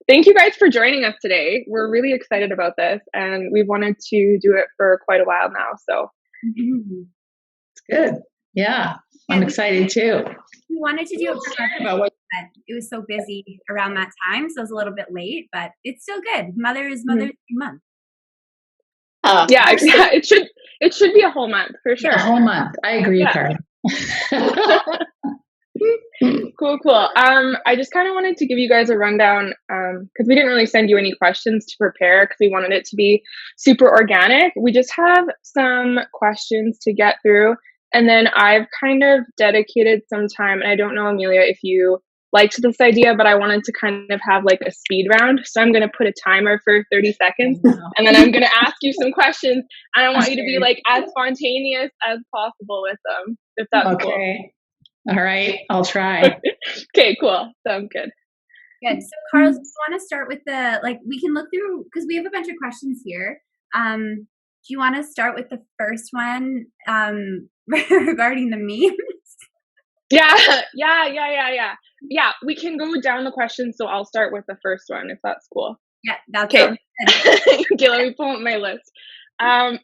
Thank you guys for joining us today. We're really excited about this, and we've wanted to do it for quite a while now. So It's good. Yeah, I'm excited too. We wanted to do it for Mother, but it was so busy around that time, so it was a little bit late, but it's still good. Mother's Month. Yeah, it should be a whole month for sure. A whole month. I agree, Yeah. Karen. Cool. I just kind of wanted to give you guys a rundown because we didn't really send you any questions to prepare because we wanted it to be super organic. We just have some questions to get through, and then I've kind of dedicated some time, and I don't know, Amelia, if you liked this idea, but I wanted to kind of have like a speed round. So I'm going to put a timer for 30 seconds, and then I'm going to ask you some questions, and I want you to be like as spontaneous as possible with them, if that's cool. Okay. All right, I'll try. Okay, cool. Sounds good. Good. So, Carl, do you want to start with we can look through, because we have a bunch of questions here. Do you want to start with the first one regarding the memes? Yeah, we can go down the questions, so I'll start with the first one, if that's cool. Yeah, that's okay. Okay, let me pull up my list.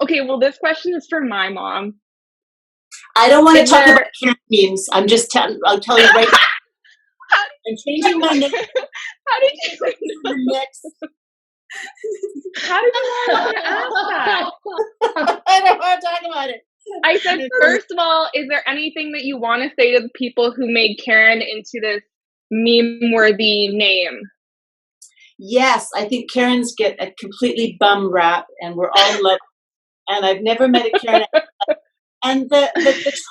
Okay, well, this question is for my mom. I don't want to talk about memes. I'll tell you right now. I'm changing my name. How did you How did you want to ask that? I don't want to talk about it. I said, first of all, is there anything that you want to say to the people who made Karen into this meme-worthy name? Yes, I think Karens get a completely bum rap, and we're all in love. And I've never met a Karen. And the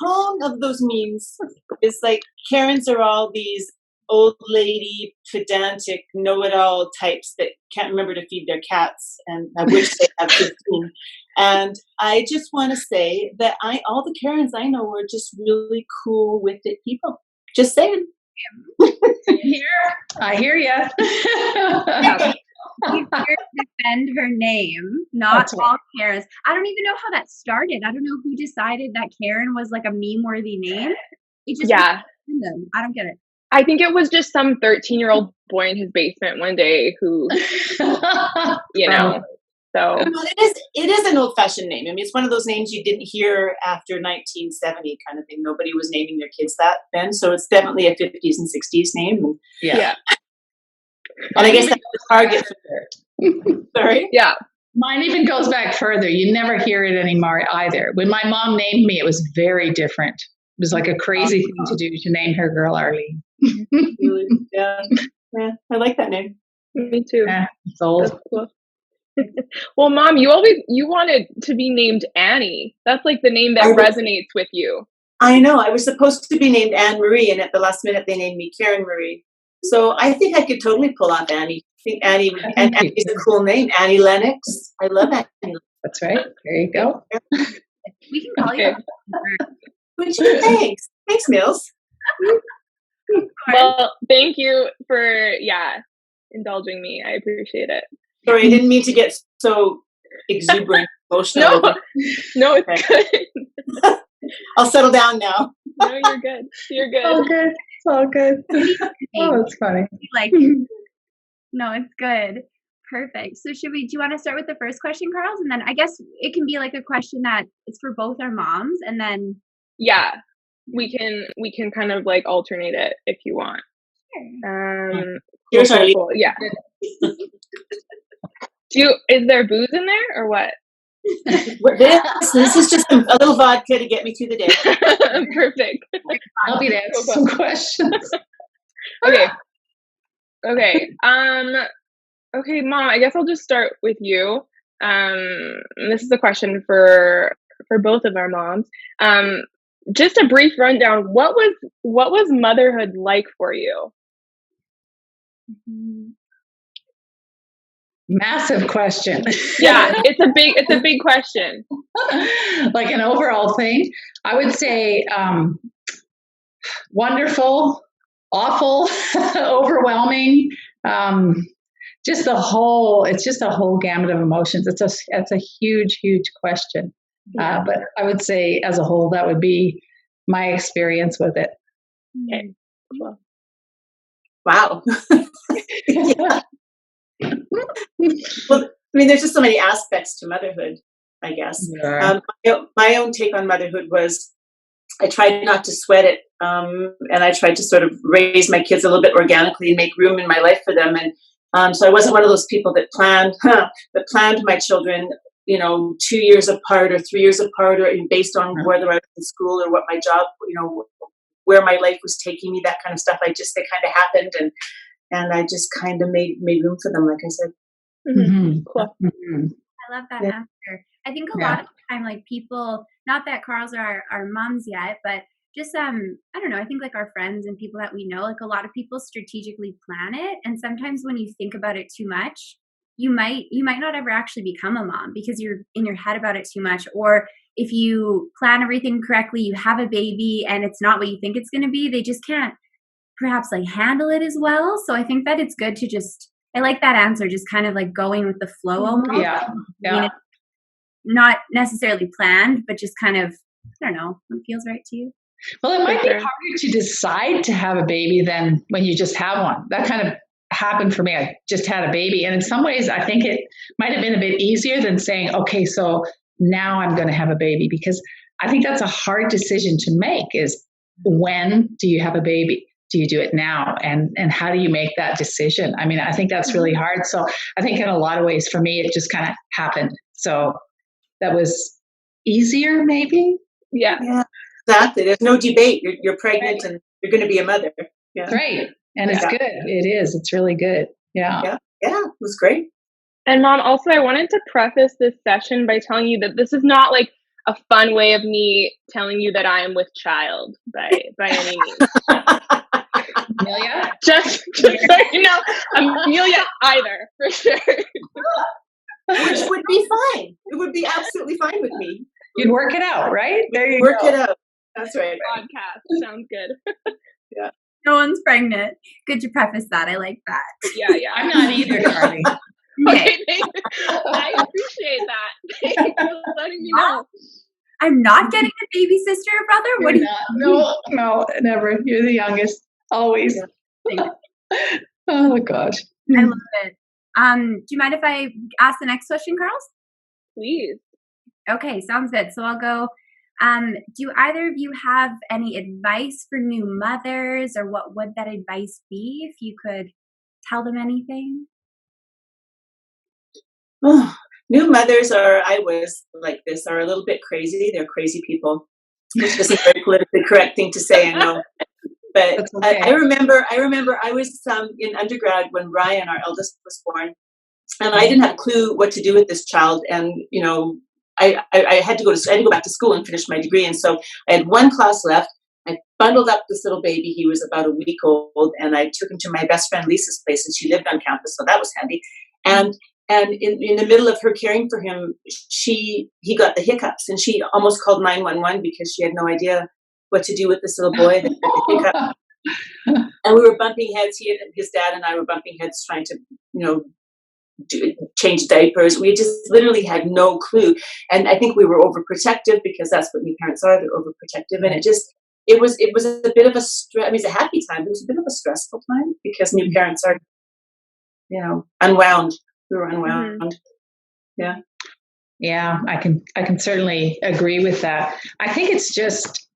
tone of those memes is like Karens are all these old lady, pedantic, know-it-all types that can't remember to feed their cats, and I wish they had 15. And I just want to say that all the Karens I know were just really cool with it people. Just saying. I hear you. You defend her name, not all Karens. I don't even know how that started. I don't know who decided that Karen was like a meme-worthy name. It just I don't get it. I think it was just some 13-year-old boy in his basement one day who, So it is an old-fashioned name. I mean, it's one of those names you didn't hear after 1970 kind of thing. Nobody was naming their kids that then, so it's definitely a 50s and 60s name. Yeah. And I guess that's the target for her. Sorry? Yeah. Mine even goes back further. You never hear it anymore either. When my mom named me, it was very different. It was like a crazy thing to do to name her girl Arlene. Yeah, I like that name. Me too. Yeah, it's old. That's cool. Well, Mom, you wanted to be named Annie. That's like the name that resonates with you. I know. I was supposed to be named Anne Marie, and at the last minute they named me Karen Marie. So I think I could totally pull off Annie. I think Annie's a cool name. Annie Lennox. I love Annie. That's right. There you go. We can call you. Thanks. Thanks, Mills. Well, thank you for indulging me. I appreciate it. Sorry, I didn't mean to get so exuberant, emotional. No, it's good. I'll settle down now. No, you're good. You're good. All good. It's all good. Oh, it's funny. No, it's good. Perfect. So do you want to start with the first question, Carl? And then I guess it can be like a question that is for both our moms, and then we can kind of like alternate it if you want. Here's cool. Yeah. Is there booze in there or what? This is just a little vodka to get me through the day. Perfect. I'll be there. Some questions. Okay. Okay, Mom, I guess I'll just start with you. This is a question for both of our moms. Just a brief rundown. What was motherhood like for you? Massive question. Yeah, it's a big question. Like an overall thing, I would say wonderful, awful, overwhelming. It's just a whole gamut of emotions. It's a huge question. But I would say as a whole, that would be my experience with it. Okay. Cool. Wow. Yeah. Well, I mean, there's just so many aspects to motherhood, I guess. Yeah. My own take on motherhood was I tried not to sweat it, and I tried to sort of raise my kids a little bit organically and make room in my life for them. And so I wasn't one of those people that planned my children, 2 years apart or 3 years apart, or based on whether I was in school or what my job, where my life was taking me, that kind of stuff. They kind of happened, and I just kind of made room for them, like I said. Mm-hmm. Cool. Mm-hmm. I love that answer. I think a lot of the time, like people, not that Carl's our moms yet, but just I don't know, I think like our friends and people that we know, like a lot of people strategically plan it. And sometimes when you think about it too much, you might not ever actually become a mom because you're in your head about it too much. Or if you plan everything correctly, you have a baby and it's not what you think it's going to be, they just can't perhaps like handle it as well. So I think that it's good to I like that answer, just kind of like going with the flow almost. Yeah. I mean, it's not necessarily planned, but just kind of, I don't know, what feels right to you. Well, it might be harder to decide to have a baby than when you just have one. That kind of happened for me. I just had a baby. And in some ways, I think it might have been a bit easier than saying, okay, so now I'm going to have a baby, because I think that's a hard decision to make, is when do you have a baby? Do you do it now? And how do you make that decision? I mean, I think that's really hard. So I think in a lot of ways for me, it just kind of happened. So that was easier, maybe. Yeah. Exactly. There's no debate. You're pregnant and you're going to be a mother. Yeah. Right. And it's good. It is. It's really good. Yeah. Yeah. It was great. And Mom, also, I wanted to preface this session by telling you that this is not like a fun way of me telling you that I am with child by any means. Amelia? Just so you know, Amelia either, for sure. Which would be fine. It would be absolutely fine with me. You'd work it out, right? There you Work go. it out. That's right. Podcast. Sounds good. No one's pregnant. Good to preface that. I like that. Yeah. I'm not either, Carly. Okay, I appreciate that. Thanks for letting me know. I'm not getting a baby sister or brother? What do you No, never. You're the youngest. Always. Oh my gosh. I love it. Do you mind if I ask the next question, Carls? Please. Okay, sounds good. So I'll go. Do either of you have any advice for new mothers, or what would that advice be if you could tell them anything? Oh, new mothers are a little bit crazy. They're crazy people, which isn't a very politically correct thing to say, I know. But okay. I remember I was in undergrad when Ryan, our eldest, was born, and I didn't have a clue what to do with this child. And I had to go back to school and finish my degree. And so I had one class left. I bundled up this little baby. He was about a week old, and I took him to my best friend Lisa's place, and she lived on campus, so that was handy. And in the middle of her caring for him, he got the hiccups, and she almost called 911 because she had no idea what to do with this little boy that had the hiccup. And we were bumping heads. His dad and I were bumping heads, trying to, change diapers. We just literally had no clue. And I think we were overprotective, because that's what new parents are. They're overprotective. And it was a bit of a stress. I mean, it's a happy time. It was a bit of a stressful time because new parents are, unwound. We were unwound. Mm-hmm. Yeah, I can certainly agree with that. I think it's just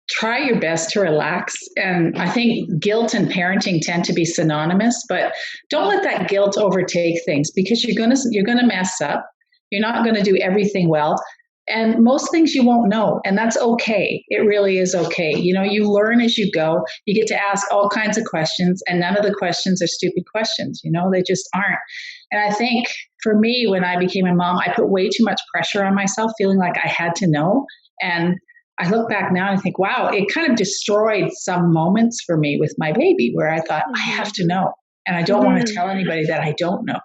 try your best to relax. And I think guilt and parenting tend to be synonymous, but don't let that guilt overtake things, because you're gonna mess up. You're not gonna do everything well. And most things you won't know, and that's okay. It really is okay. You learn as you go. You get to ask all kinds of questions, and none of the questions are stupid questions. They just aren't. And I think for me, when I became a mom, I put way too much pressure on myself, feeling like I had to know. And I look back now and I think, wow, it kind of destroyed some moments for me with my baby, where I thought, I have to know, and I don't want to tell anybody that I don't know.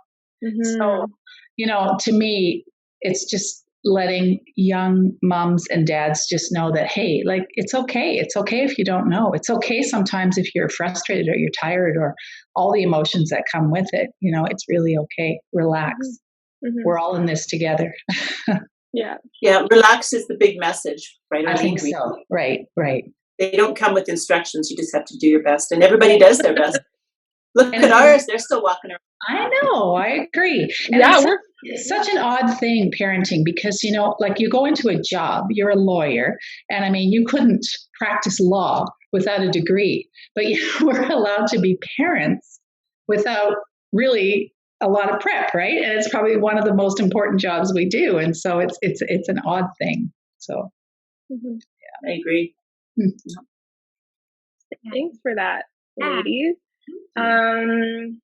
Mm-hmm. So, to me, it's just letting young moms and dads just know that, hey, like, it's okay. It's okay if you don't know. It's okay sometimes if you're frustrated or you're tired or all the emotions that come with it. It's really okay. Relax. Mm-hmm. We're all in this together. Yeah. Relax is the big message, right? I think so. Right. They don't come with instructions. You just have to do your best, and everybody does their best. Look And at ours; they're still walking around. I know, I agree. And Yeah, it's such an odd thing, parenting, because, like you go into a job, you're a lawyer, and I mean, you couldn't practice law without a degree, but you were allowed to be parents without really a lot of prep, right? And it's probably one of the most important jobs we do. And so it's an odd thing. So Mhm. I agree. Thanks for that, Yeah. ladies. I'm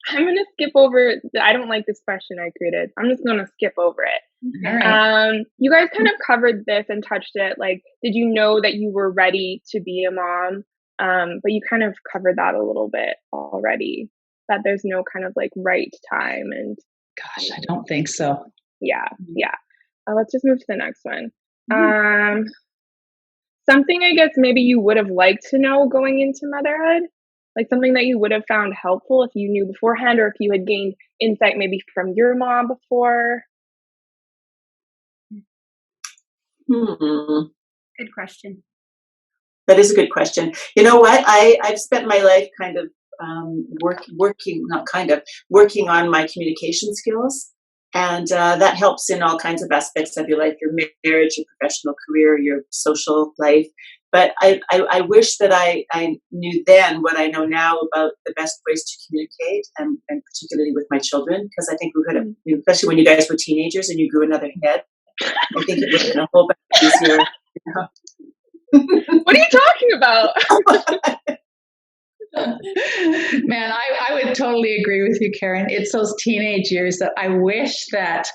gonna skip over. I don't like this question I created. I'm just gonna skip over it. all right. You guys kind of covered this and touched it. Like, did you know that you were ready to be a mom? But you kind of covered that a little bit already. That there's no kind of like right time, and Gosh, I don't think so. yeah. Let's just move to the next one. Something I guess maybe you would have liked to know going into motherhood, like something that you would have found helpful if you knew beforehand, or if you had gained insight maybe from your mom before. Good question. That is a good question. You know what? I've spent my life kind of working on my communication skills, and that helps in all kinds of aspects of your life, your marriage, your professional career, your social life. But I wish that I knew then what I know now about the best ways to communicate, and particularly with my children, because I think we could have, especially when you guys were teenagers and you grew another head, I think it would have been a whole bunch easier. What are you talking about? Man, I would totally agree with you, Karen. It's those teenage years that I wish that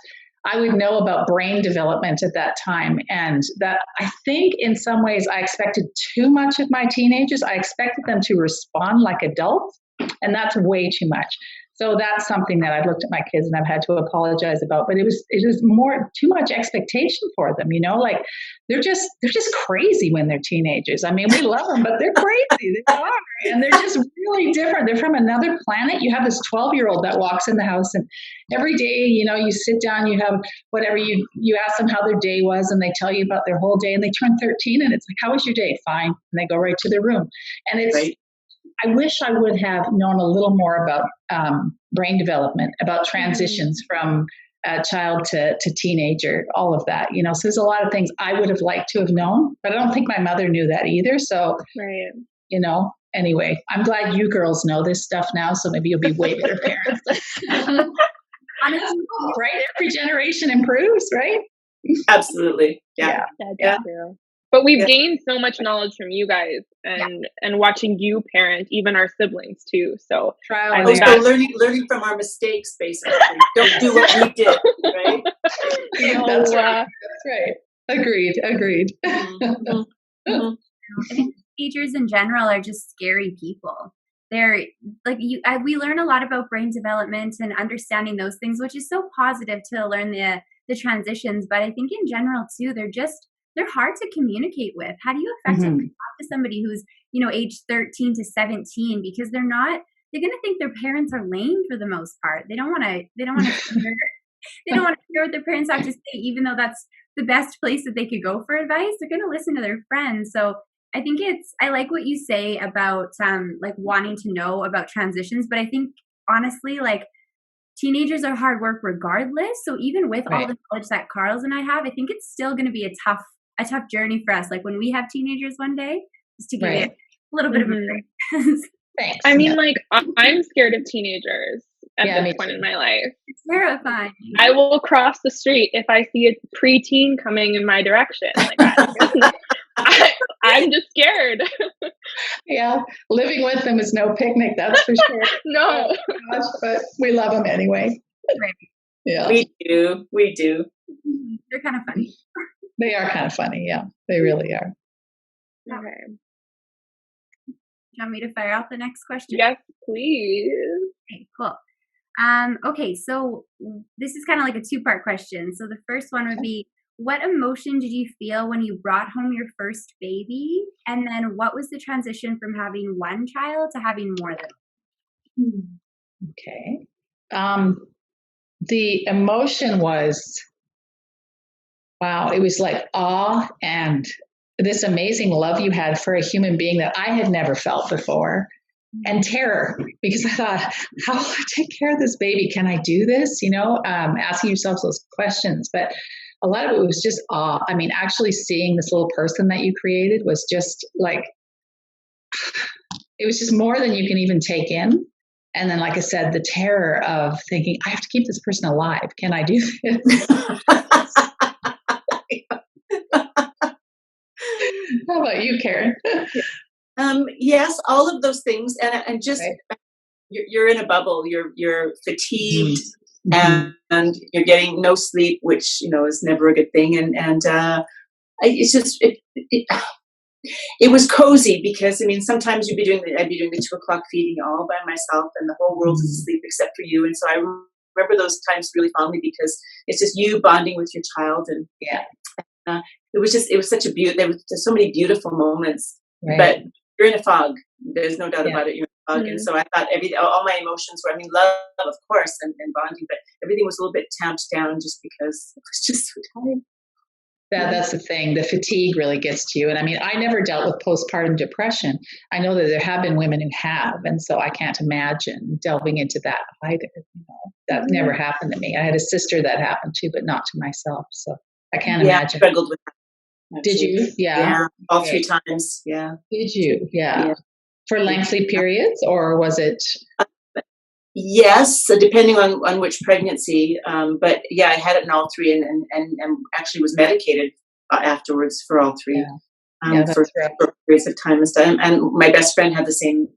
I would know about brain development at that time. And that I think in some ways I expected too much of my teenagers. I expected them to respond like adults, and that's way too much. So that's something that I've looked at my kids and I've had to apologize about. But it was more too much expectation for them, like they're just crazy when they're teenagers. I mean, we love them, but they're crazy. They are. And they're just really different. They're from another planet. You have this 12-year-old that walks in the house, and every day, you sit down, you have whatever, you ask them how their day was, and they tell you about their whole day, and they turn 13, and it's like, how was your day? Fine. And they go right to their room. And it's, right. I wish I would have known a little more about brain development, about transitions from child to teenager, all of that. So there's a lot of things I would have liked to have known, but I don't think my mother knew that either. So, right. Anyway, I'm glad you girls know this stuff now, so maybe you'll be way better parents. Honestly, right? Every generation improves, right? Absolutely. Yeah. That's true. But we've gained so much knowledge from you guys, and watching you parent even our siblings too. So so learning from our mistakes, basically. Don't do what we did, right? That's right. That's right. Agreed. Mm-hmm. I think teenagers in general are just scary people. They're like we learn a lot about brain development and understanding those things, which is so positive to learn the transitions. But I think in general too, they're hard to communicate with. How do you effectively talk to somebody who's, age 13 to 17? Because they're going to think their parents are lame for the most part. They don't want to hear what their parents have to say, even though that's the best place that they could go for advice. They're going to listen to their friends. So I think I like what you say about like wanting to know about transitions, but I think honestly, like teenagers are hard work regardless. So even with all the knowledge that Carl's and I have, I think it's still going to be a tough journey for us. Like when we have teenagers one day, just to give you a little bit of a break. Thanks. I mean, like I'm scared of teenagers at this point in my life. It's terrifying. I will cross the street if I see a preteen coming in my direction. Like I'm just scared. Yeah, living with them is no picnic, that's for sure. No, but we love them anyway. Right. Yeah, we do. They're kind of funny. They are kind of funny. Yeah, they really are. Okay. Do you want me to fire out the next question? Yes, please. Okay, cool. Okay, so this is kind of like a two-part question. So the first one would be, what emotion did you feel when you brought home your first baby? And then what was the transition from having one child to having more than one? Okay. The emotion was, wow, it was like awe and this amazing love you had for a human being that I had never felt before. and terror, because I thought, how will I take care of this baby? Can I do this? Asking yourself those questions. But a lot of it was just awe. I mean, actually seeing this little person that you created was just like, it was just more than you can even take in. And then, like I said, the terror of thinking, I have to keep this person alive. Can I do this? How about you, Karen? Yes, all of those things, and just Right. you're in a bubble. You're fatigued, Mm-hmm. and you're getting no sleep, which is never a good thing. It's just it was cozy because sometimes I'd be doing the 2 o'clock feeding all by myself, and the whole world is asleep except for you. And so I remember those times really fondly because it's just you bonding with your child, and Yeah. it was such a beauty. There was just so many beautiful moments, Right. but you're in a fog. There's no doubt Yeah. about it. You're in a fog, Mhm. and so I thought all my emotions were. Love, of course, and bonding, but everything was a little bit tamped down just because it was just so tired. That's the thing. The fatigue really gets to you. And I never dealt with postpartum depression. I know that there have been women who have, and so I can't imagine delving into that either. That never happened to me. I had a sister that happened to, but not to myself. So I can't imagine. I struggled with that. Did Actually. you? Yeah, all Okay. 3 times. Yeah. Did you? Yeah. Yeah. For lengthy periods, or was it? Yes, so depending on which pregnancy. But yeah, I had it in all 3, and actually was medicated afterwards for all 3. Yeah. That's For rough. short periods of time and stuff. And my best friend had the same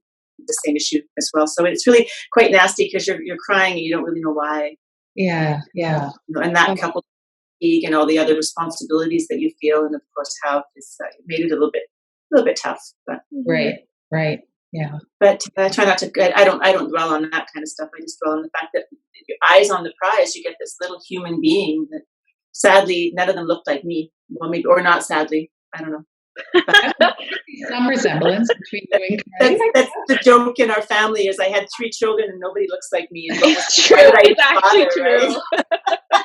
issue as well. So it's really quite nasty because you're crying and you don't really know why. Yeah. Yeah. And that coupled with fatigue and all the other responsibilities that you feel, and of course have, is made it a little bit tough. But Right. Right. Yeah. But I try not to. I don't dwell on that kind of stuff. I just dwell on the fact that your eyes on the prize. You get this little human being that, sadly, none of them looked like me. Well, maybe, or not sadly. I don't know. Some resemblance between you and Carly. That's the joke in our family. Is I had 3 children and nobody looks like me. And It's true. It's actually true. Right?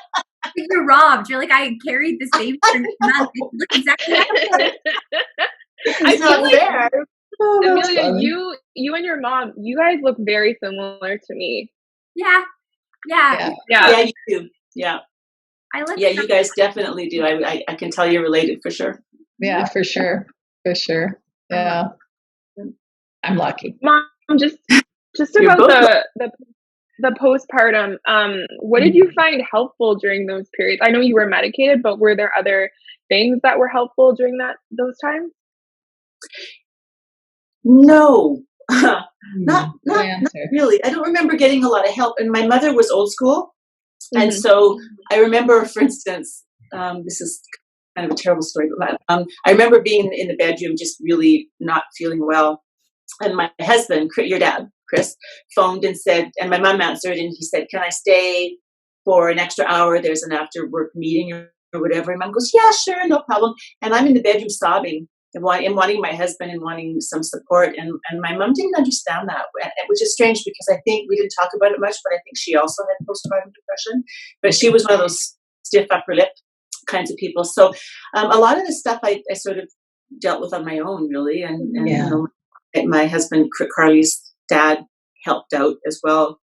You're robbed. You're like, I carried this baby for 9 months. It looks exactly like It's not fair. Amelia, you and your mom, you guys look very similar to me. Yeah. Yeah, you do. Yeah. Yeah, you guys definitely do. I can tell you're related for sure. Yeah, for sure. For sure. Yeah. I'm lucky. Mom, just You're about both the postpartum, what did you find helpful during those periods? I know you were medicated, but were there other things that were helpful during those times? No, not answer. really. I don't remember getting a lot of help. And my mother was old school, and Mhm. so I remember, for instance, this is kind of a terrible story, but I remember being in the bedroom just really not feeling well, and my husband, your dad, Chris, phoned and said, and my mom answered, and he said, "Can I stay for an extra hour? There's an after work meeting or whatever." And mom goes, "Yeah, sure, no problem." And I'm in the bedroom sobbing and wanting my husband and wanting some support. And my mom didn't understand that, which is strange because I think we didn't talk about it much, but I think she also had postpartum depression. But she was one of those stiff upper lip kinds of people. So a lot of this stuff I sort of dealt with on my own, really. And my husband, Carly's dad, helped out as well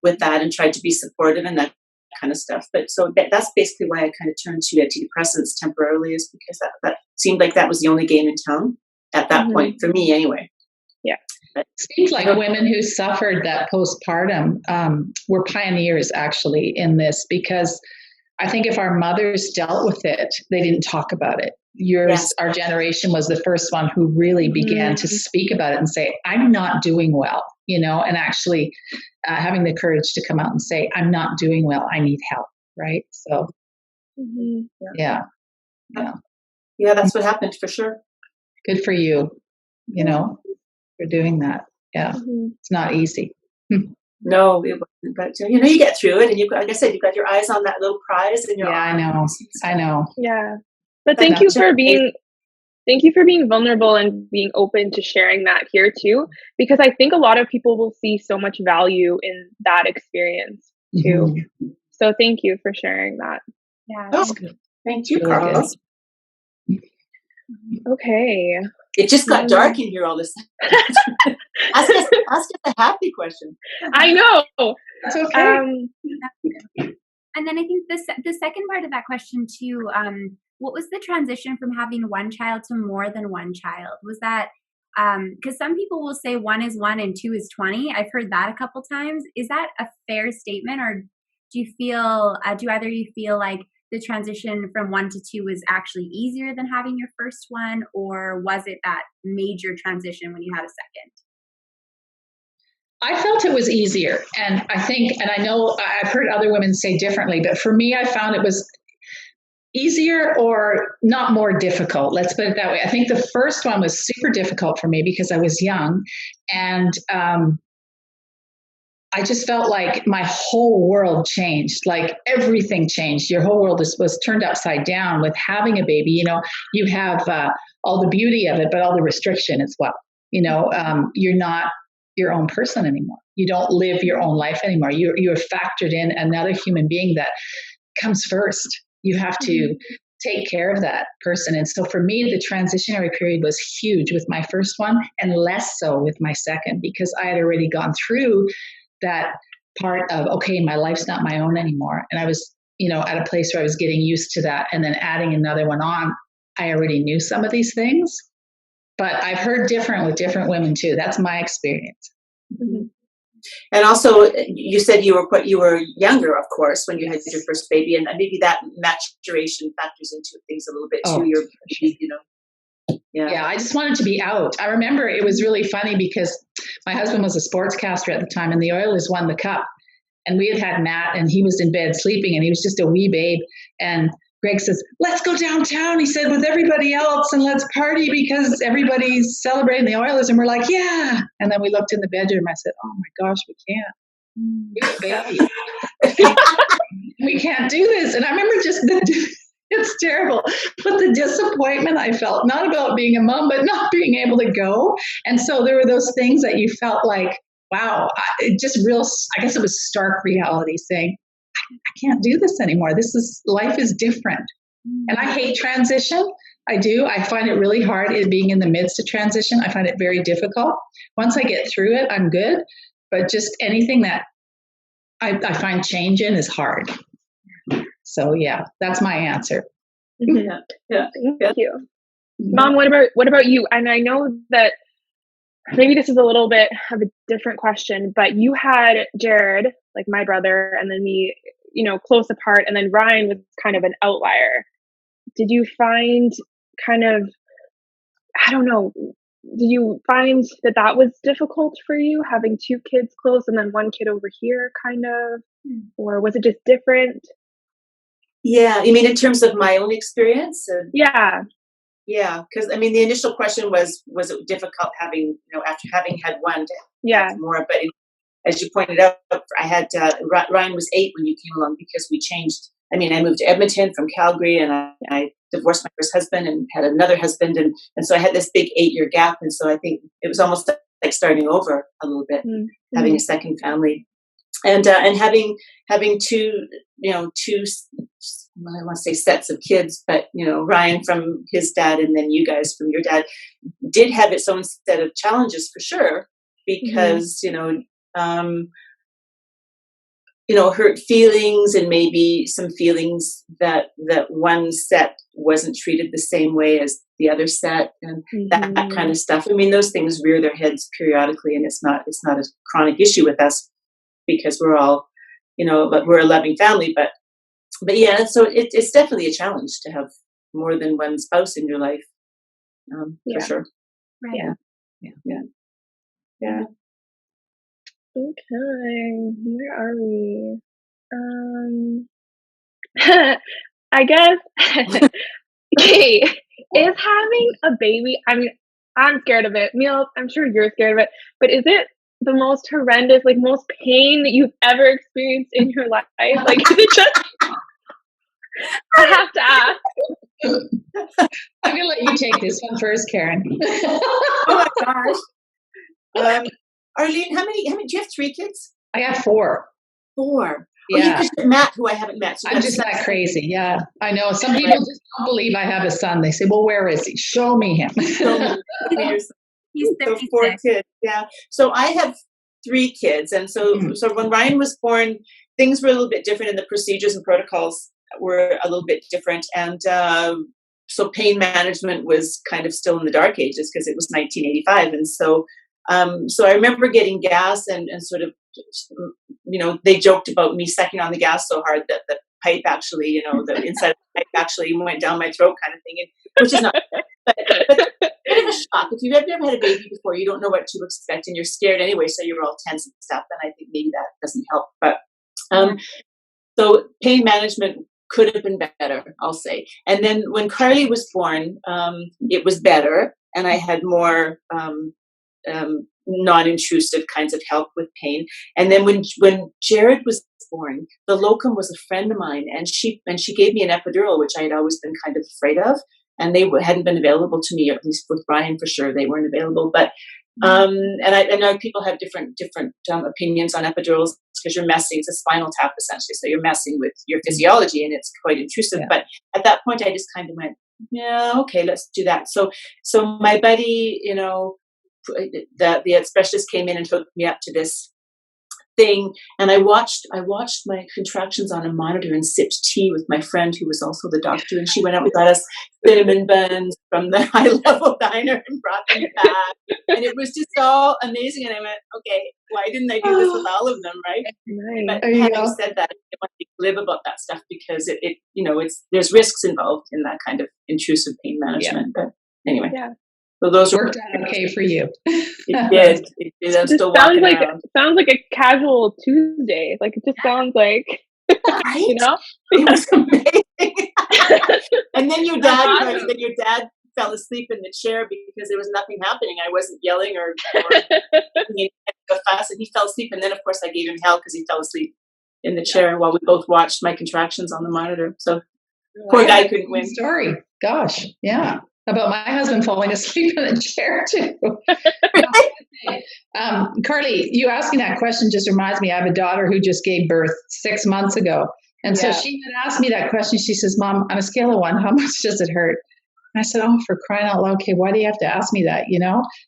with that and tried to be supportive and that kind of stuff. But so that's basically why I kind of turned to antidepressants temporarily, is because that seemed like that was the only game in town at that point for me, anyway. Yeah. Seems like women who suffered that postpartum were pioneers actually in this, because I think if our mothers dealt with it, they didn't talk about it. Our generation was the first one who really began to speak about it and say, I'm not doing well, and actually having the courage to come out and say, I'm not doing well, I need help, right? So, yeah, that's what happened for sure. Good for you, for doing that. Yeah, it's not easy. No, it wasn't, but you get through it, and like I said, you've got your eyes on that little prize, and I know. Yeah, but thank you for being vulnerable and being open to sharing that here too, because I think a lot of people will see so much value in that experience too. So thank you for sharing that. Yeah. Oh, thank you, Carl. Okay. It just got dark in here all of a sudden. question. I know. That's okay. And then I think the second part of that question too, what was the transition from having one child to more than one child? Was that, because some people will say 1 is 1 and 2 is 20. I've heard that a couple times. Is that a fair statement, or do you feel, do either you feel like the transition from 1 to 2 was actually easier than having your first one, or was it that major transition when you had a second? I felt it was easier. And I think, and I know I've heard other women say differently, but for me, I found it was easier or not more difficult. Let's put it that way. I think the first one was super difficult for me because I was young, and I just felt like my whole world changed. Like everything changed. Your whole world was turned upside down with having a baby. You know, you have all the beauty of it, but all the restriction as well. You know, you're not your own person anymore. You don't live your own life anymore. You're factored in another human being that comes first. You have to take care of that person. And so for me, the transitionary period was huge with my first one, and less so with my second, because I had already gone through that part of, okay, my life's not my own anymore. And I was, you know, at a place where I was getting used to that. And then adding another one on, I already knew some of these things, but I've heard different with different women too. That's my experience. Mm-hmm. And also, you said you were younger, of course, when you had your first baby, and maybe that maturation factors into things a little bit too. You know, yeah. I just wanted to be out. I remember it was really funny because my husband was a sportscaster at the time, and the Oilers won the cup, and we had Matt, and he was in bed sleeping, and he was just a wee babe, and Greg says, "Let's go downtown," he said, "with everybody else, and let's party because everybody's celebrating the Oilers." And we're like, "Yeah." And then we looked in the bedroom. I said, "Oh my gosh, we can't. We have a baby. We can't do this." And I remember just it's terrible, but the disappointment I felt, not about being a mom, but not being able to go. And so there were those things that you felt like, wow, I guess it was stark reality saying, I can't do this anymore. Life is different. And I hate transition. I do. I find it really hard being in the midst of transition. I find it very difficult. Once I get through it, I'm good. But just anything that I find change in is hard. So yeah, that's my answer. Yeah. Thank you. Mom, what about you? And I know that maybe this is a little bit of a different question, but you had Jared, like my brother, and then me, you know, close apart, and then Ryan was kind of an outlier. Did you find kind of, I don't know, did you find that was difficult for you, having 2 kids close and then 1 kid over here, kind of? Or was it just different? Yeah, you mean in terms of my own experience? Yeah. Yeah, because I mean, the initial question was it difficult having, you know, after having had one to have more? But as you pointed out, I had Ryan was 8 when you came along because we changed. I mean, I moved to Edmonton from Calgary, and I divorced my first husband and had another husband, and so I had this big 8-year gap, and so I think it was almost like starting over a little bit, having a second family, and having two, you know, well, I want to say sets of kids, but you know, Ryan from his dad and then you guys from your dad did have its own set of challenges for sure, because hurt feelings and maybe some feelings that one set wasn't treated the same way as the other set, and that kind of stuff. I mean, those things rear their heads periodically, and it's not a chronic issue with us because we're all, you know, but we're a loving family, but yeah, so it's definitely a challenge to have more than one spouse in your life, for sure. Right. Yeah. Okay, where are we? I guess, okay, is having a baby, I mean, I'm scared of it. Neil, I'm sure you're scared of it, but is it the most horrendous, like most pain that you've ever experienced in your life? Like, is it just, I have to ask. I'm going to let you take this one first, Karen. Oh my gosh. Arlene, how many, do you have 3 kids? I have 4. 4. Yeah. Oh, Matt, who I haven't met. So I'm just that crazy. Yeah, I know. Some people just don't believe I have a son. They say, well, where is he? Show me him. He's 36. 4 kids. Yeah. So I have 3 kids. And so when Ryan was born, things were a little bit different, and the procedures and protocols were a little bit different. And so pain management was kind of still in the dark ages because it was 1985. And so I remember getting gas and sort of, they joked about me sucking on the gas so hard that the pipe actually, the inside of the pipe actually went down my throat kind of thing, which is not, but a bit of a shock. If you've ever had a baby before, you don't know what to expect and you're scared anyway, so you're all tense and stuff. And I think maybe that doesn't help. But so pain management could have been better, I'll say. And then when Carly was born, it was better, and I had more non-intrusive kinds of help with pain. And then when Jared was born, the locum was a friend of mine, and she gave me an epidural, which I had always been kind of afraid of, and they hadn't been available to me, at least with Brian for sure. They weren't available, but and I know people have different opinions on epidurals because you're messing. It's a spinal tap essentially, so you're messing with your physiology, and it's quite intrusive. Yeah. But at that point, I just kind of went, yeah, okay, let's do that. So my buddy, the specialist came in and took me up to this thing, and I watched my contractions on a monitor and sipped tea with my friend who was also the doctor, and she went out and got us cinnamon buns from the high level diner and brought them back, and it was just all amazing. And I went, okay, why didn't I do this with all of them, right? But having said that, I want to be glib about that stuff because there's risks involved in that kind of intrusive pain management. But anyway. Yeah. So those worked out okay for you. It did. I'm still walking around. Sounds like a casual Tuesday. Like it just sounds like, right? It was amazing. And then your dad fell asleep in the chair because there was nothing happening. I wasn't yelling or making a fuss, and he fell asleep. And then of course I gave him hell because he fell asleep in the chair while we both watched my contractions on the monitor. So poor guy couldn't win. Story. Gosh, yeah. About my husband falling asleep in a chair too. Carly, you asking that question just reminds me, I have a daughter who just gave birth 6 months ago. And so she had asked me that question. She says, Mom, on a scale of 1, how much does it hurt? And I said, oh, for crying out loud, okay, why do you have to ask me that,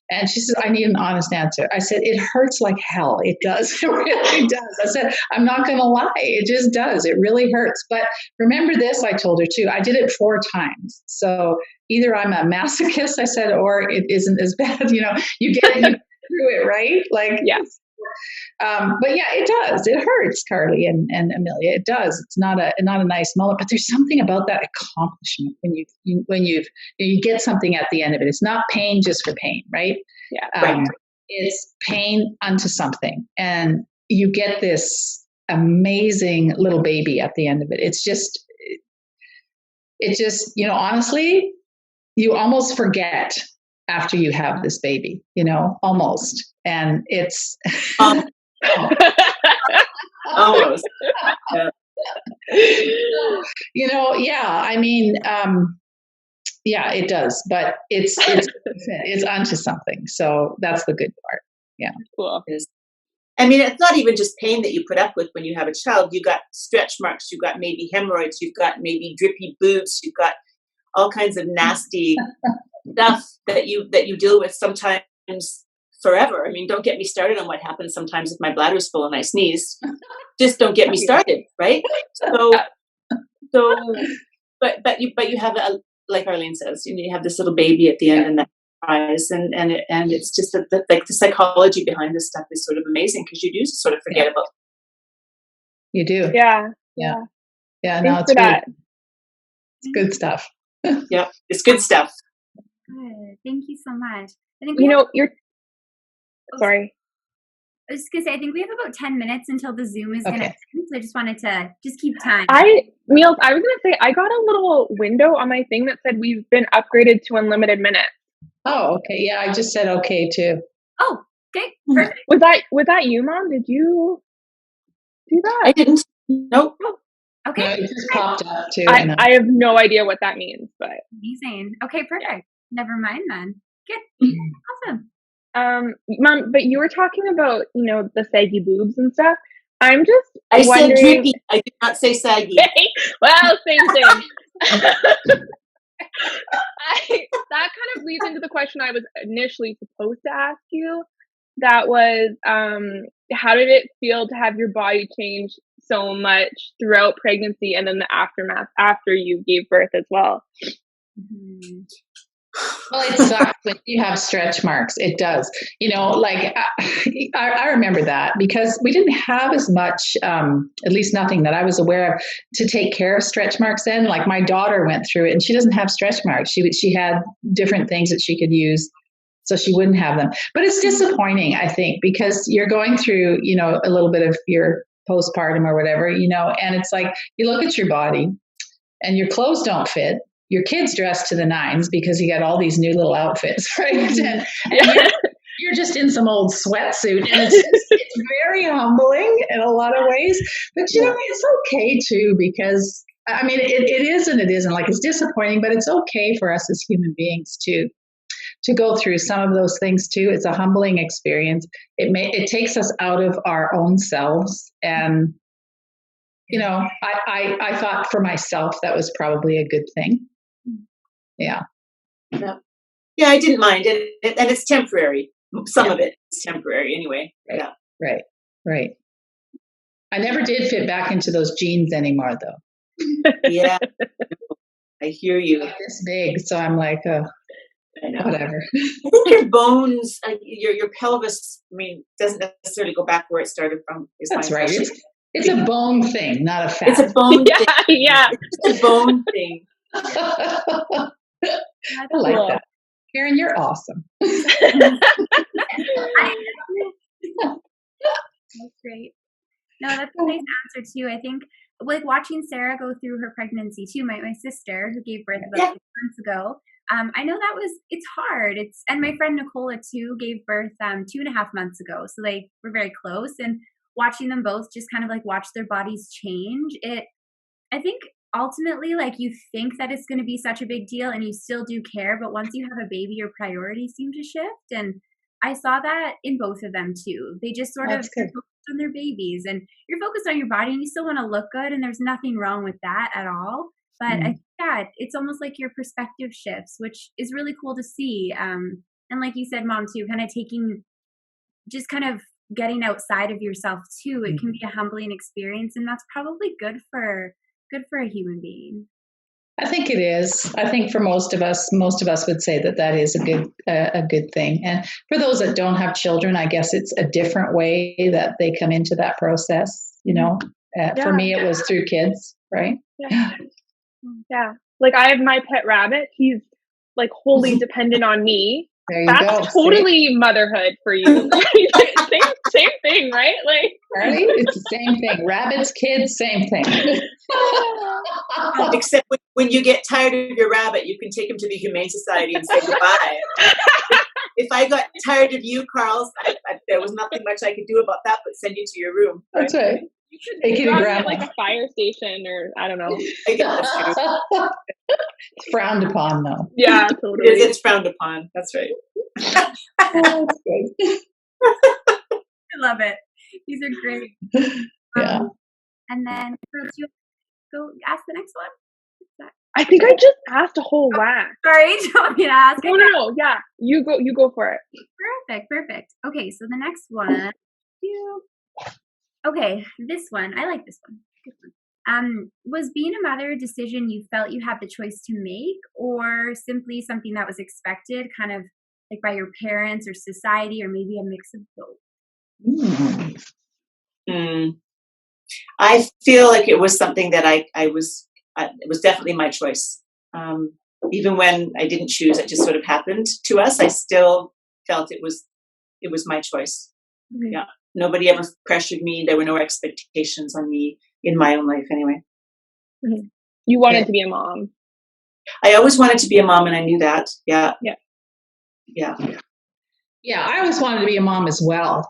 And she said, I need an honest answer. I said, it hurts like hell. It does. It really does. I said, I'm not going to lie. It just does. It really hurts. But remember this, I told her too, I did it 4 times. So either I'm a masochist, I said, or it isn't as bad. You get through it, right? Like, yes. But yeah, it does. It hurts, Carly and Amelia. It does. It's not a nice moment, but there's something about that accomplishment when you get something at the end of it. It's not pain just for pain, right? Yeah. Right. It's pain unto something, and you get this amazing little baby at the end of it. It's just, honestly, you almost forget after you have this baby, almost. And it's almost. It does, but it's onto something. So that's the good part. Yeah. Cool. I mean, it's not even just pain that you put up with when you have a child. You got stretch marks, you've got maybe hemorrhoids, you've got maybe drippy boobs, you've got all kinds of nasty stuff that you deal with sometimes forever. I mean, don't get me started on what happens sometimes if my bladder's full and I sneeze. Just don't get me started, right? But you have like Arlene says, you have this little baby at the end and that cries, and it's just like the psychology behind this stuff is sort of amazing because you do sort of forget about. You do. Yeah. No, Thanks it's for that. It's good stuff. Yeah, it's good stuff. Good. Thank you so much. I think sorry. I was just gonna say, I think we have about 10 minutes until the Zoom is gonna end, so I just wanted to keep time. I was gonna say I got a little window on my thing that said we've been upgraded to unlimited minutes. Oh, okay. Yeah, I just said okay too. Oh, okay. Perfect. Was that you, Mom? Did you do that? I didn't. Nope. Okay. No, it just popped up too. I have no idea what that means, but amazing. Okay, perfect. Never mind then. Good. Awesome. Mom, but you were talking about, the saggy boobs and stuff. I'm just I wondering. said drippy. I did not say saggy. Well, same thing. That kind of leads into the question I was initially supposed to ask you. that was, how did it feel to have your body change so much throughout pregnancy and then the aftermath after you gave birth as well? Mhm. Well, it sucks when you have stretch marks. It does. Like I remember that because we didn't have as much, at least nothing that I was aware of, to take care of stretch marks then. Like my daughter went through it and she doesn't have stretch marks. She had different things that she could use so she wouldn't have them. But it's disappointing, I think, because you're going through, a little bit of your postpartum or whatever, and it's like you look at your body and your clothes don't fit. Your kids dressed to the nines because you got all these new little outfits, right? And you're just in some old sweatsuit, and it's very humbling in a lot of ways. But it's okay too, because I mean, it is and it isn't. Like, it's disappointing, but it's okay for us as human beings to go through some of those things too. It's a humbling experience. It takes us out of our own selves, and I thought for myself that was probably a good thing. Yeah. Yeah, I didn't mind it, and it's temporary. Some of it is temporary anyway. Right. Yeah. Right. I never did fit back into those jeans anymore, though. Yeah, I hear you. Like this big, so I'm like, whatever. I think your bones, your pelvis, doesn't necessarily go back where it started from. That's right. It's a bone thing, not a fat. It's a bone thing. Yeah. It's a bone thing. I like that. Karen, you're awesome. That's great. No, that's a nice answer too. I think like watching Sarah go through her pregnancy too, my sister who gave birth about 6 months ago. I know it's hard. And my friend Nicola too gave birth 2.5 months ago. So they were very close, and watching them both just kind of like watch their bodies change. I think ultimately, like, you think that it's going to be such a big deal and you still do care, but once you have a baby, your priorities seem to shift. And I saw that in both of them too. They just sort of focused on their babies, and you're focused on your body and you still want to look good, and there's nothing wrong with that at all. But I think that it's almost like your perspective shifts, which is really cool to see. And like you said, Mom, too, kind of just kind of getting outside of yourself too. It can be a humbling experience, and that's probably good for a human being. I think it is. I think for most of us would say that is a good thing. And for those that don't have children, I guess it's a different way that they come into that process. For me, it was through kids, right? Yeah. Like, I have my pet rabbit. He's like wholly dependent on me. There you That's go. totally motherhood for you. same thing, right? Like, right? It's the same thing. Rabbits, kids, same thing. Except when you get tired of your rabbit, you can take him to the Humane Society and say goodbye. If I got tired of you, Carl, there was nothing much I could do about that but send you to your room. Right? That's right. You should drop me at like a fire station, or I don't know. I guess that's true. It's frowned upon, though. Yeah, totally. It's frowned upon. That's right. That's good. I love it. These are great. Yeah. And then, do you go ask the next one? I think I just asked a whole whack. Sorry, do you want me to ask? No. Yeah, you go for it. Perfect. Okay, so the next one. Okay, this one. I like this one. Good one. Was being a mother a decision you felt you had the choice to make, or simply something that was expected, kind of like by your parents or society, or maybe a mix of both? I feel like it was something that it was definitely my choice. Even when I didn't choose, it just sort of happened to us. I still felt it was my choice. Mm-hmm. Yeah. Nobody ever pressured me. There were no expectations on me in my own life anyway. Mm-hmm. You wanted to be a mom. I always wanted to be a mom, and I knew that. Yeah. Yeah, I always wanted to be a mom as well.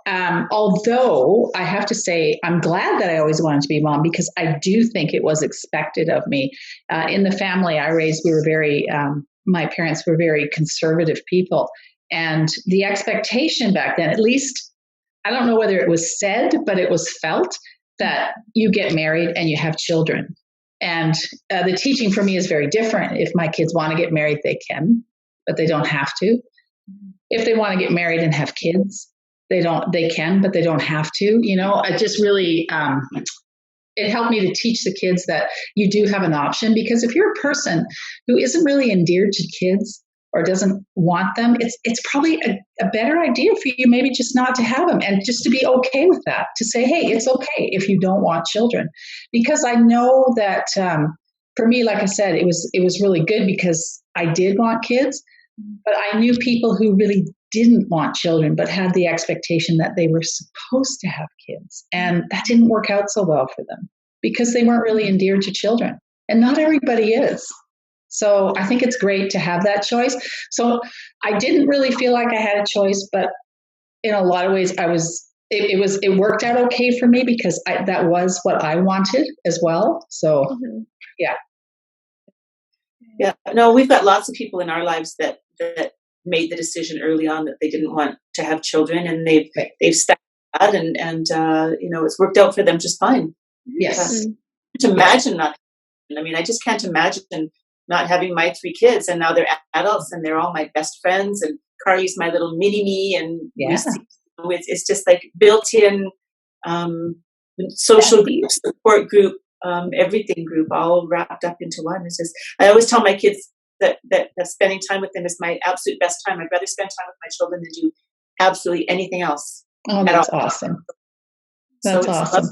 Although I have to say, I'm glad that I always wanted to be a mom, because I do think it was expected of me. In the family I raised, my parents were very conservative people. And the expectation back then, at least, I don't know whether it was said, but it was felt that you get married and you have children. And the teaching for me is very different. If my kids want to get married, they can, but they don't have to. If they want to get married and have kids, they can, but they don't have to, it just really, it helped me to teach the kids that you do have an option, because if you're a person who isn't really endeared to kids or doesn't want them, it's probably a better idea for you maybe just not to have them, and just to be okay with that, to say, hey, it's okay if you don't want children. Because I know that for me, like I said, it was really good because I did want kids, but I knew people who really didn't want children but had the expectation that they were supposed to have kids, and that didn't work out so well for them because they weren't really endeared to children, and not everybody is. So I think it's great to have that choice. So I didn't really feel like I had a choice, but in a lot of ways it worked out okay for me because that was what I wanted as well. So yeah. Yeah, no, we've got lots of people in our lives that made the decision early on that they didn't want to have children, and they've stuck with that, and it's worked out for them just fine. Yes. To imagine not. I mean, I just can't imagine not having my 3 kids, and now they're adults, and they're all my best friends, and Carly's my little mini me, and it's just like built-in social group, support group, everything group, all wrapped up into one. It's just, I always tell my kids that spending time with them is my absolute best time. I'd rather spend time with my children than do absolutely anything else. Oh, that's awesome. That's awesome.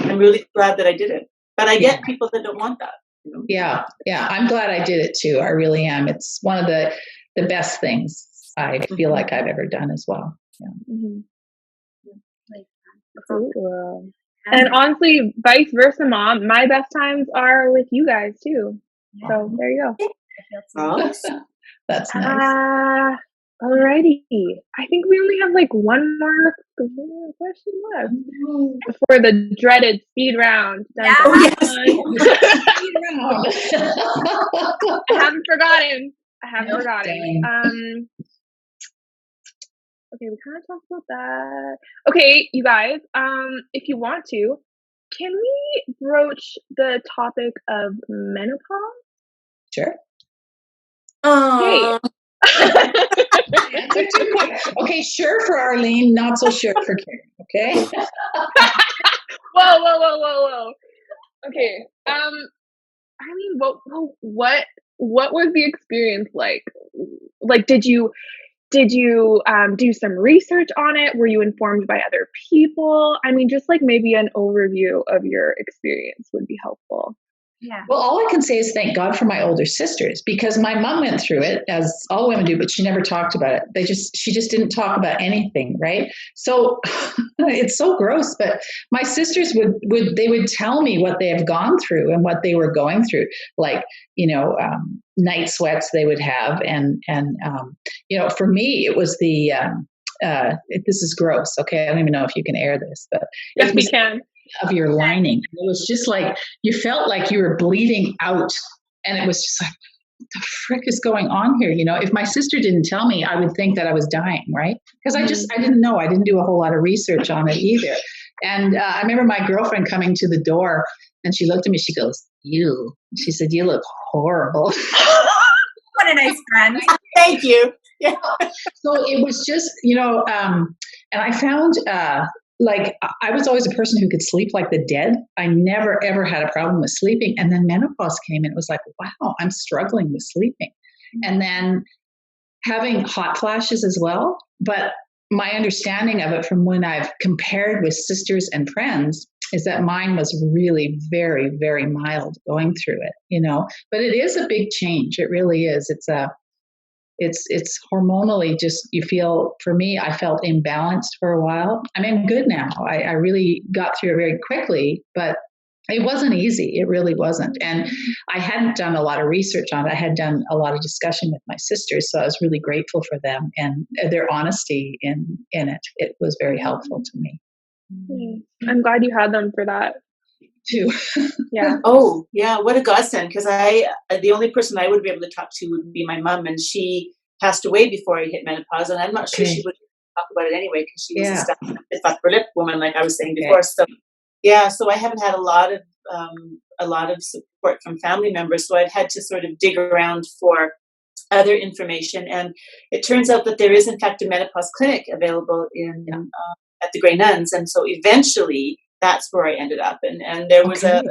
I'm really glad that I did it. But I get people that don't want that. Yeah. I'm glad I did it too. I really am. It's one of the best things I feel like I've ever done as well. Yeah. Cool. And honestly, vice versa, Mom. My best times are with you guys too. So there you go. That's nice. Alrighty. I think we only have like one more question left before the dreaded speed round. Yeah. Speed round. I haven't forgotten. Okay, we kind of talked about that. Okay, you guys, if you want to, can we broach the topic of menopause? Sure. Okay. Okay, sure for Arlene, not so sure for Karen. Okay. Whoa. Okay. I mean, what was the experience like? Like, did you do some research on it? Were you informed by other people? I mean, just like maybe an overview of your experience would be helpful. Yeah. Well, all I can say is thank God for my older sisters, because my mom went through it, as all women do, but she never talked about it. She just didn't talk about anything, right? So it's so gross, but my sisters would tell me what they have gone through and what they were going through, like, night sweats they would have. And for me, it was this is gross. Okay. I don't even know if you can air this, but yes, we can. Of your lining. It was just like, you felt like you were bleeding out, and it was just like, what the frick is going on here? If my sister didn't tell me, I would think that I was dying, right? Because I didn't know. I didn't do a whole lot of research on it either. And I remember my girlfriend coming to the door, and she looked at me, she goes, she said, you look horrible. What a nice friend. Thank you. Yeah. So it was just, and I found, like, I was always a person who could sleep like the dead. I never, ever had a problem with sleeping. And then menopause came, and it was like, wow, I'm struggling with sleeping. And then having hot flashes as well. But my understanding of it from when I've compared with sisters and friends is that mine was really very, very mild going through it, But it is a big change. It really is. It's hormonally just, you feel, for me, I felt imbalanced for a while. I mean, I'm good now. I really got through it very quickly, but it wasn't easy. It really wasn't. And I hadn't done a lot of research on it. I had done a lot of discussion with my sisters, so I was really grateful for them and their honesty in it. It was very helpful to me. I'm glad you had them for that. Too. Yeah. Oh, yeah. What a godsend. Because the only person I would be able to talk to would be my mom, and she passed away before I hit menopause, and I'm not sure she would talk about it anyway, because she was a stuck upper lip woman, like I was saying before. So, so I haven't had a lot of support from family members. So I've had to sort of dig around for other information. And it turns out that there is, in fact, a menopause clinic available in at the Grey Nuns. And so eventually that's where I ended up. And there was a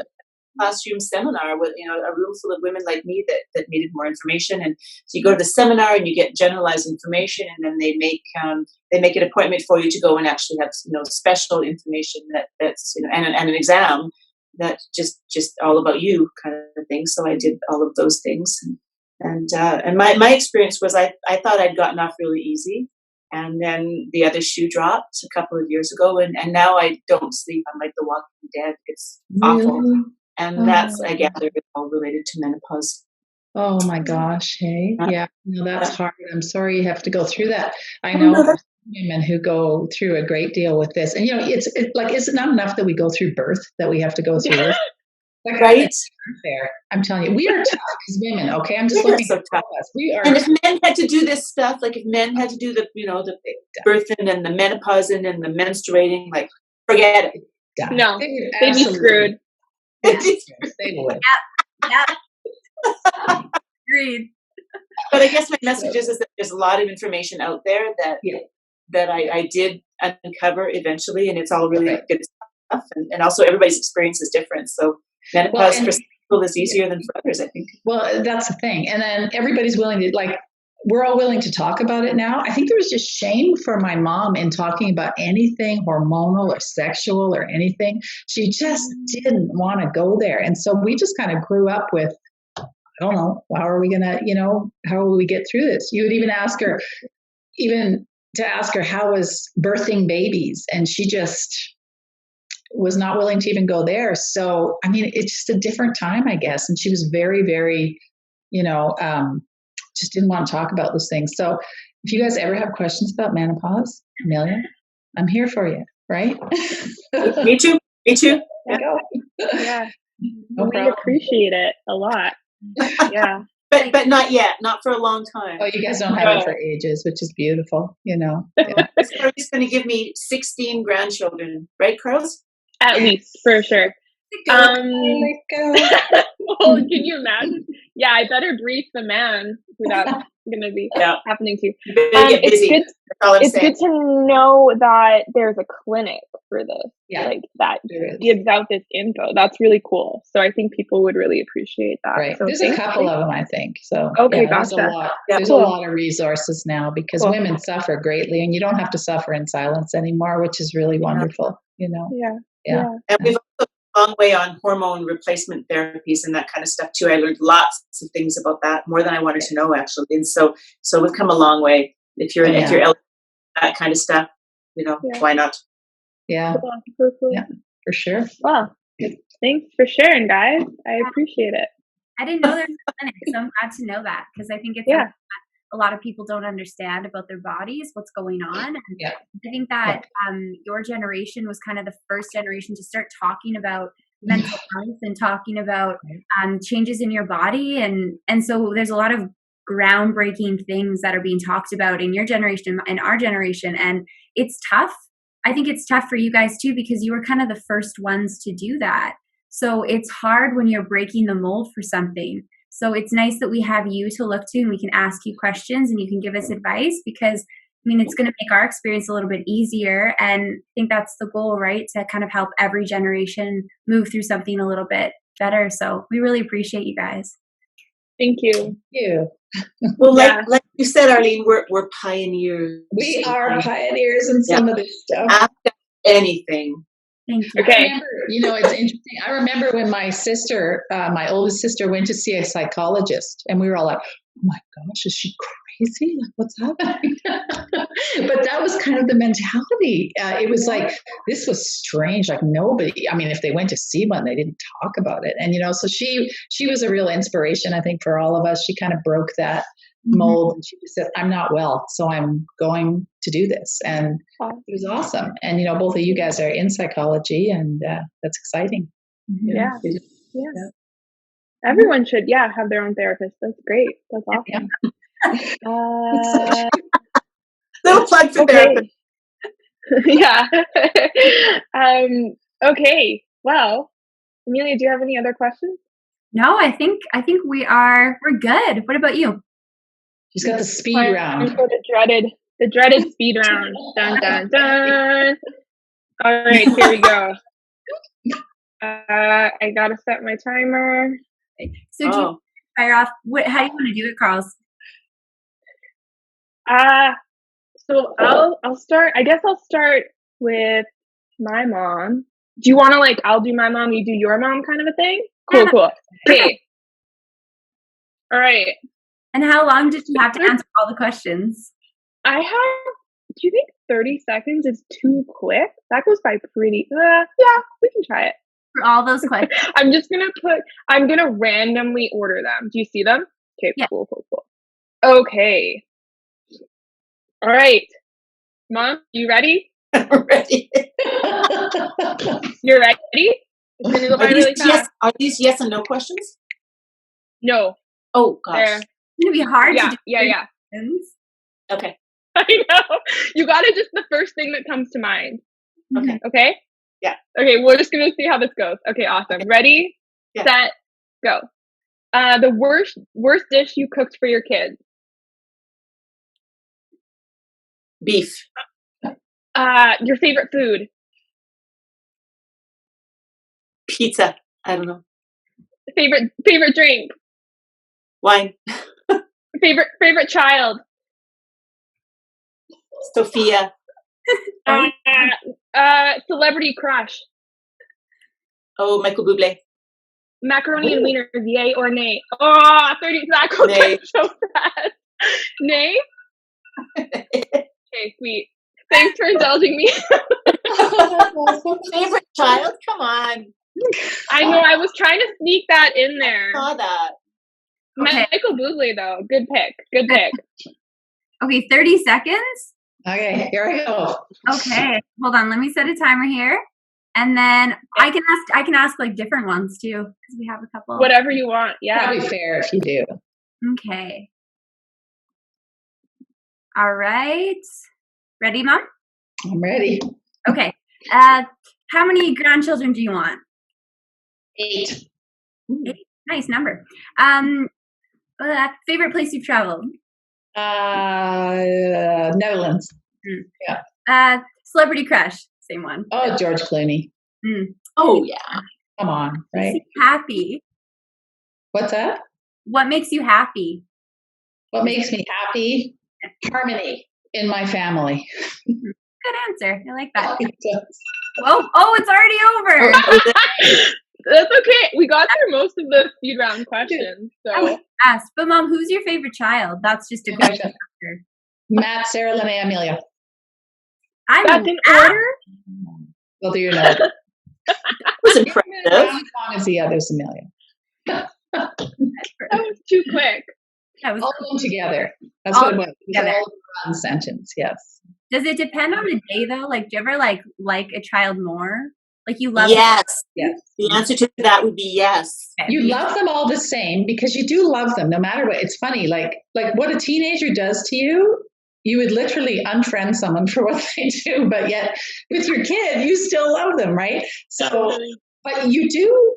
classroom seminar with, a room full of women like me that needed more information. And so you go to the seminar and you get generalized information, and then they make an appointment for you to go and actually have, special information that's, and an exam that just all about you kind of thing. So I did all of those things. And my experience was I thought I'd gotten off really easy. And then the other shoe dropped a couple of years ago. And now I don't sleep. I'm like the walking dead. It's awful. And that's, I gather, all related to menopause. Oh my gosh. Hey. Yeah. No, that's hard. I'm sorry you have to go through that. I Oh, know no, that's women who go through a great deal with this. And, it's like, is it not enough that we go through birth that we have to go through this? Like, right. It's unfair. I'm telling you, we are tough as women. Okay. I'm just We are looking so at tough. us. We are. And if men had to do this stuff, like if men had to do the, the birthing and the menopausing and the menstruating, like, forget it. done. No, They would they'd be absolutely- screwed. They would. Agreed. But I guess my message is that there's a lot of information out there that I did uncover eventually, and it's all really good stuff. And also everybody's experience is different. So menopause for some people is easier than for others, I think. Well, that's the thing. And then everybody's willing to, like, we're all willing to talk about it now. I think there was just shame for my mom in talking about anything hormonal or sexual or anything. She just didn't want to go there. And so we just kind of grew up with, I don't know, how are we going to, how will we get through this? You would even ask her, how was birthing babies? And she just was not willing to even go there. So, I mean, it's just a different time, I guess. And she was very, very, just didn't want to talk about those things. So if you guys ever have questions about menopause, Amelia, I'm here for you, right? Me too. Yeah. No We problem. appreciate it a lot. Yeah. But not yet. Not for a long time. Oh, you guys don't have it for ages, which is beautiful, Yeah. Carly's going to give me 16 grandchildren, right, Carlos? At least, for sure. Go. Well, can you imagine? Yeah, I better brief the man who that's going to be happening to. You better get busy. That's all I'm saying. Good to know that there's a clinic for this, that gives out this info. That's really cool. So I think people would really appreciate that. Right. So there's a couple of them, I think. So okay, there's gotcha. a lot. There's a lot of resources now because women suffer greatly, and you don't have to suffer in silence anymore, which is really wonderful. Yeah. And we've also come a long way on hormone replacement therapies and that kind of stuff too. I learned lots of things about that, more than I wanted to know actually. And so we've come a long way. If you're eligible for that kind of stuff, why not? Yeah. Cool. Yeah, for sure. Wow. Thanks for sharing, guys. I appreciate it. I didn't know there was a clinic, so I'm glad to know that because I think it's something that a lot of people don't understand about their bodies, what's going on. And I think that your generation was kind of the first generation to start talking about mental health and talking about changes in your body. And so there's a lot of groundbreaking things that are being talked about in your generation and our generation. And it's tough. I think it's tough for you guys too, because you were kind of the first ones to do that. So it's hard when you're breaking the mold for something. So it's nice that we have you to look to and we can ask you questions and you can give us advice because, it's going to make our experience a little bit easier. And I think that's the goal, right? To kind of help every generation move through something a little bit better. So we really appreciate you guys. Thank you. Well, like you said, Arlene, we're pioneers. We are pioneers in some of this stuff. Ask anything. Thank you. Okay. I remember, it's interesting. I remember when my sister, my oldest sister, went to see a psychologist, and we were all like, "Oh my gosh, is she crazy? Like, what's happening?" But that was kind of the mentality. It was like this was strange. Like nobody. If they went to see one, they didn't talk about it. And so she was a real inspiration, I think, for all of us. She kind of broke that mold, and she just said, "I'm not well, so I'm going to do this," and it was awesome. And both of you guys are in psychology, and that's exciting. Yeah. Everyone should have their own therapist. That's great. That's awesome. Little plug for therapist. Yeah. Okay. Well, Amelia, do you have any other questions? No, I think we're good. What about you? She's got the speed Time round. for the dreaded speed round. Dun dun dun. All right, here we go. I gotta set my timer. So do you fire off? How do you want to do it, Carls? So I'll start. I guess I'll start with my mom. Do you want to I'll do my mom, you do your mom, kind of a thing? Cool, Yeah. cool. Okay. All right. And how long did you have to answer all the questions? I have. Do you think 30 seconds is too quick? That goes by pretty. Yeah, we can try it. For all those questions. I'm gonna randomly order them. Do you see them? Okay, Yeah. cool. Okay. All right. Mom, you ready? I'm ready. You're ready? It's gonna go by really fast. Are these yes and no questions? No. Oh gosh. There. It's gonna be hard to do. Yeah. Questions. Okay. I know. You gotta just the first thing that comes to mind. Okay. Okay? Yeah. Okay, we're just gonna see how this goes. Okay, awesome. Okay. Ready, Yeah. set, go. The worst dish you cooked for your kids. Beef. Your favorite food. Pizza. I don't know. Favorite drink. Wine. Favorite child. Sophia. Celebrity crush. Oh, Michael Bublé. Macaroni and wieners, yay or nay? Oh, 30 seconds. Nay. So fast. Nay? Okay, sweet. Thanks for indulging me. Favorite child? Come on. I know, I was trying to sneak that in there. I saw that. Okay. Michael Bublé, though. Good pick. Okay, 30 seconds. Okay, here I go. Okay, hold on. Let me set a timer here, and then I can ask like different ones too because we have a couple. Whatever you want. Yeah. Probably fair if you do. Okay. All right. Ready, Mom? I'm ready. Okay. How many grandchildren do you want? 8. 8. Nice number. Favorite place you've traveled? Netherlands. Celebrity crush. Same one. Oh, George Clooney. Oh yeah. Come on, right? Makes you happy. What's that? What makes you happy? What makes me happy? Harmony in my family. Good answer. I like that. Oh, it's already over. That's okay. We got through most of the speed round questions. So Ask, but Mom, who's your favorite child? That's just a question. Matt, Sarah, Linnea, Amelia. that's in order. Well, do you know? That was impressive. As long as the others, Amelia. That was too quick. That was All of them together. That's All what it was. together. All one sentence, yes. Does it depend on the day though? Like, do you ever like a child more? Like you love Yes. Yes. The answer to that would be yes. them? You love them all the same because you do love them no matter what. It's funny, like what a teenager does to you, you would literally unfriend someone for what they do, but yet with your kid, you still love them, right? So, but you do,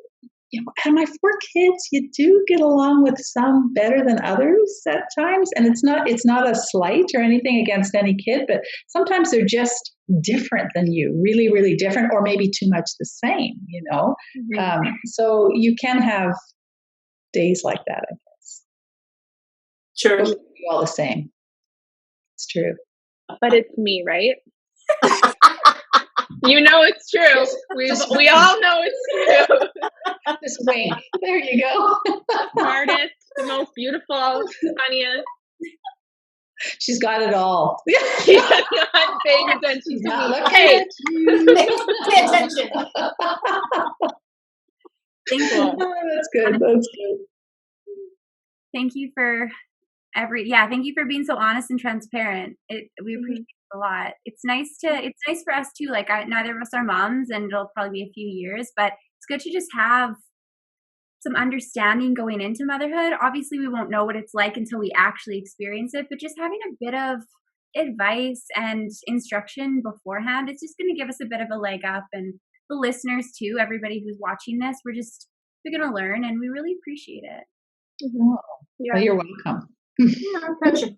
out of my 4 kids, you do get along with some better than others at times. And it's not a slight or anything against any kid, but sometimes they're just different than you, really, really different, or maybe too much the same, Mm-hmm. So you can have days like that, I guess. Sure. But we're all the same. It's true. But it's me, right? You know it's true. We all know it's true. Just wink. There you go. Smartest, the most beautiful, funniest. She's got it all. She's not paying attention She's to not me. looking Hey, at you. Pay attention. Thank you. That's good. That's good. Thank you for thank you for being so honest and transparent. We appreciate it a lot. It's nice for us too. Like neither of us are moms, and it'll probably be a few years, but it's good to just have some understanding going into motherhood. Obviously, we won't know what it's like until we actually experience it, but just having a bit of advice and instruction beforehand, it's just going to give us a bit of a leg up. And the listeners too, everybody who's watching this, we're going to learn, and we really appreciate it. Oh, well, you're welcome. Yeah, okay. Pleasure.